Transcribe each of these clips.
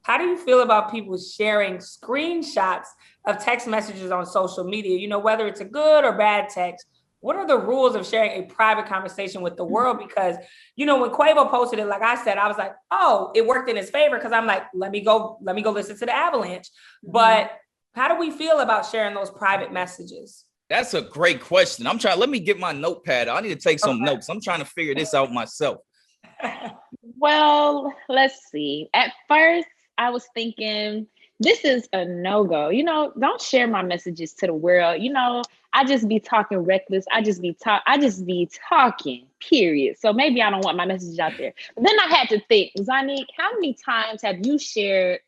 How do you feel about people sharing screenshots of text messages on social media? You know, whether it's a good or bad text, what are the rules of sharing a private conversation with the world? Because, you know, when Quavo posted it, like I said, I was like, oh, it worked in his favor. Cause I'm like, let me go listen to the Avalanche. But how do we feel about sharing those private messages? That's a great question. Let me get my notepad. I need to take some notes. I'm trying to figure this out myself. Well, let's see. At first, I was thinking, this is a no-go. You know, don't share my messages to the world. You know, I just be talking reckless. I just be talking, period. So maybe I don't want my message out there. But then I had to think, Zanique, how many times have you shared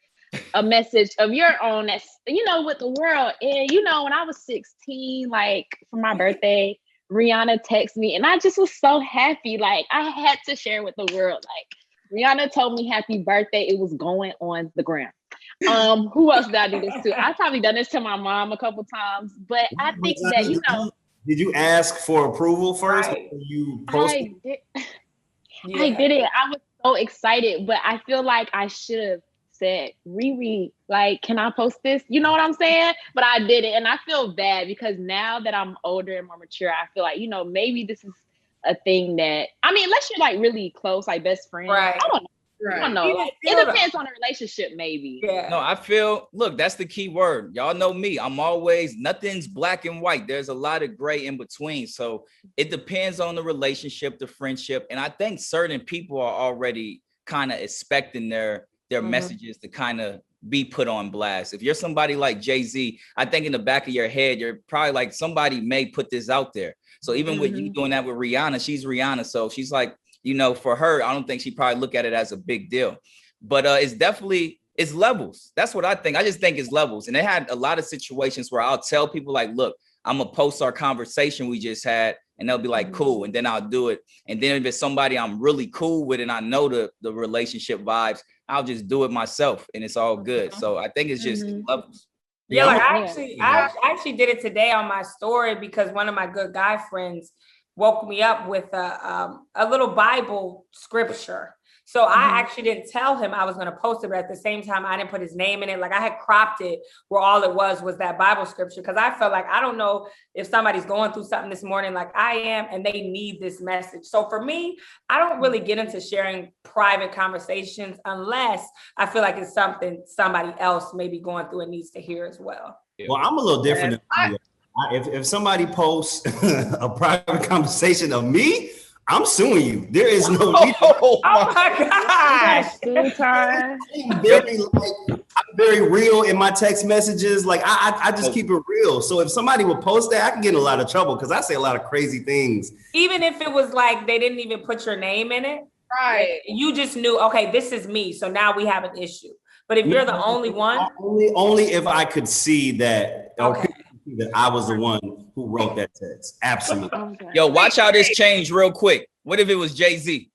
a message of your own that's, you know, with the world? And, you know, when I was 16, like for my birthday, Rihanna texted me and I just was so happy. Like I had to share with the world. Like Rihanna told me happy birthday. It was going on the ground. Who else did I do this to? I've probably done this to my mom a couple times, but I think that, you know. Did you ask for approval first? Right. You posted? I did it. I was so excited, but I feel like I should have said, Riri, like, can I post this? You know what I'm saying? But I did it. And I feel bad because now that I'm older and more mature, I feel like, you know, maybe this is a thing that, I mean, unless you're like really close, like best friends. Right. I don't know. Right. I don't know. It depends on the relationship, maybe. Yeah. No, I feel, look, that's the key word. Y'all know me. I'm always, nothing's black and white. There's a lot of gray in between. So it depends on the relationship, the friendship. And I think certain people are already kind of expecting their messages to kind of be put on blast. If you're somebody like Jay-Z, I think in the back of your head, you're probably like, somebody may put this out there. So even with you doing that with Rihanna, she's Rihanna. So she's like, you know, for her, I don't think she probably look at it as a big deal, but it's levels. That's what I think. I just think it's levels. And they had a lot of situations where I'll tell people like, look, I'm gonna post our conversation we just had, and they'll be like, cool. And then I'll do it. And then if it's somebody I'm really cool with and I know the relationship vibes, I'll just do it myself and it's all good. So I think it's just levels. Yeah, like I actually did it today on my story because one of my good guy friends woke me up with a little Bible scripture. So I actually didn't tell him I was going to post it, but at the same time, I didn't put his name in it. Like I had cropped it where all it was that Bible scripture. Cause I felt like, I don't know if somebody's going through something this morning, like I am, and they need this message. So for me, I don't really get into sharing private conversations unless I feel like it's something somebody else may be going through and needs to hear as well. Well, I'm a little different. If somebody posts a private conversation of me, I'm suing you. There is no need. Oh my gosh. I'm very real in my text messages. Like I just keep it real. So if somebody would post that, I can get in a lot of trouble because I say a lot of crazy things. Even if it was like they didn't even put your name in it. Right. You just knew, okay, this is me. So now we have an issue. But if you're the only one. Only if I could see that. Okay. That I was the one who wrote that text. Absolutely. Yo, watch how this changed real quick. What if it was Jay-Z?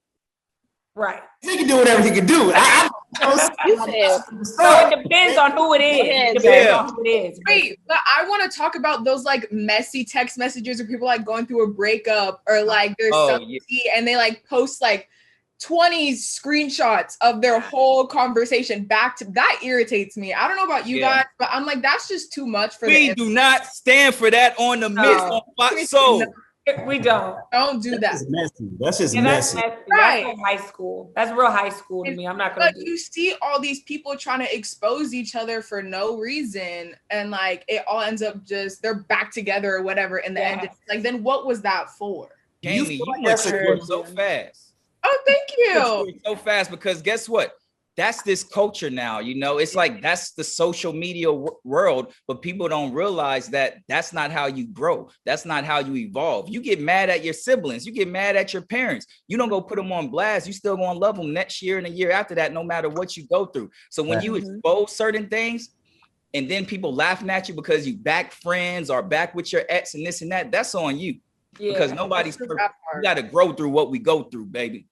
Right. He can do whatever he can do. So it depends on who it is. Wait, but I want to talk about those like messy text messages where people like going through a breakup or like there's something and they like post like 20 screenshots of their whole conversation back to that. Irritates me. I don't know about you guys, but I'm like, that's just too much for we do not stand for that on the Mix on Fox Soul. We don't do that. That's just messy. Right. That's like high school. That's real high school to me. I'm not gonna. But you see all these people trying to expose each other for no reason, and like it all ends up just they're back together or whatever. In the end, like then what was that for? Jamie, you matured so fast. Oh, thank you. So fast because guess what? That's this culture now, you know, it's like that's the social media world, but people don't realize that that's not how you grow. That's not how you evolve. You get mad at your siblings. You get mad at your parents. You don't go put them on blast. You still gonna love them next year and a year after that, no matter what you go through. So when you expose certain things and then people laughing at you because you back friends or back with your ex and this and that, that's on you because nobody's perfect. You got to grow through what we go through, baby.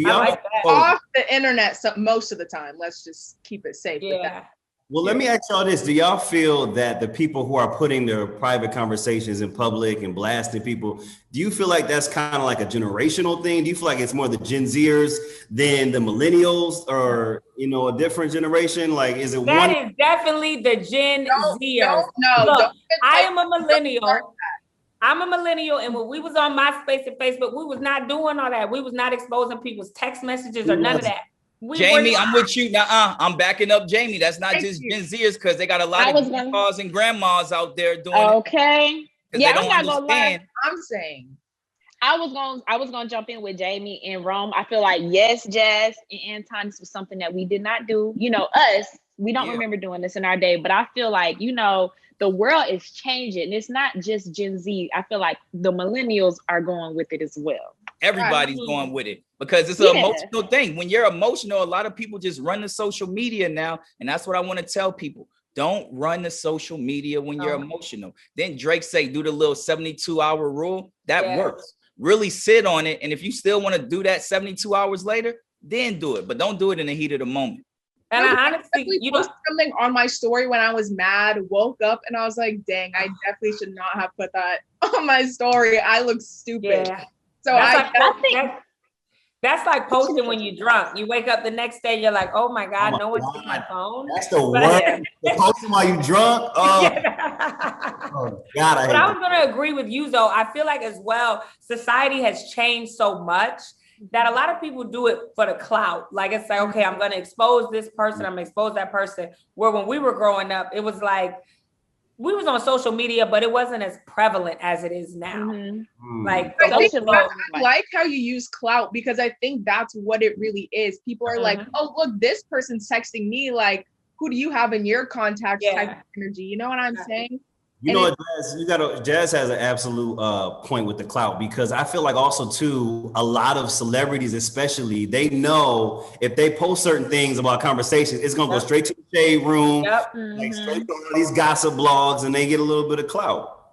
Off the internet most of the time. Let's just keep it safe. Yeah. Well, let me ask y'all this. Do y'all feel that the people who are putting their private conversations in public and blasting people, do you feel like that's kind of like a generational thing? Do you feel like it's more the Gen Zers than the millennials, or, you know, a different generation? Like, is it That one? is definitely the Gen Zers. No, Look, I am a millennial. I'm a millennial, and when we was on MySpace and Facebook, we was not doing all that. We was not exposing people's text messages or none of that. Jamie, I'm with you. I'm backing up Jamie. That's not just Gen Zers, because they got a lot of grandpas and grandmas out there doing it. Yeah, I'm not gonna lie. I'm saying I was gonna jump in with Jamie and Rome. I feel like, yes, Jazz and Anton, this was something that we did not do. You know, we don't remember doing this in our day, but I feel like, you know, the world is changing. And it's not just Gen Z. I feel like the millennials are going with it as well. Everybody's going with it because it's an emotional thing. When you're emotional, a lot of people just run to social media now. And that's what I want to tell people. Don't run to social media when you're emotional. Then Drake say, do the little 72-hour rule. That works. Really sit on it. And if you still want to do that 72 hours later, then do it. But don't do it in the heat of the moment. And I honestly, you posted something on my story when I was mad, woke up, and I was like, dang, I definitely should not have put that on my story. I look stupid. Yeah. So I think that's like posting when you're drunk. You wake up the next day, you're like, oh my God, no one's on my phone. That's the worst. Posting while you drunk. Oh, God. But I was going to agree with you, though. I feel like as well, society has changed so much that a lot of people do it for the clout. Like, it's like, okay, I'm going to expose this person. I'm going to expose that person. Where when we were growing up, it was like, we was on social media, but it wasn't as prevalent as it is now. Like, I like how you use clout, because I think that's what it really is. People are like, oh, look, this person's texting me. Like, who do you have in your contacts type of energy? You know what I'm saying? You know what, Jazz has an absolute point with the clout, because I feel like also too, a lot of celebrities, especially, they know if they post certain things about conversations, it's gonna go straight to the shade room, like straight to all these gossip blogs, and they get a little bit of clout.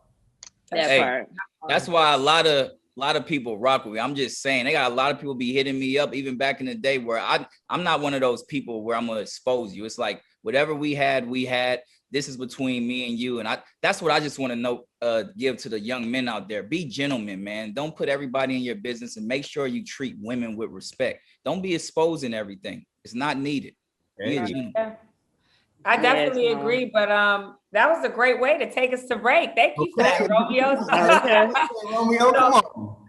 That's why a lot of people rock with me. I'm just saying, they got a lot of people be hitting me up even back in the day where I'm not one of those people where I'm gonna expose you. It's like whatever we had. This is between me and you. And that's what I just want to know, give to the young men out there. Be gentlemen, man. Don't put everybody in your business, and make sure you treat women with respect. Don't be exposing everything. It's not needed. Be a gentleman. I definitely agree, but that was a great way to take us to break. Thank you for that, Romeo. Romeo, come on.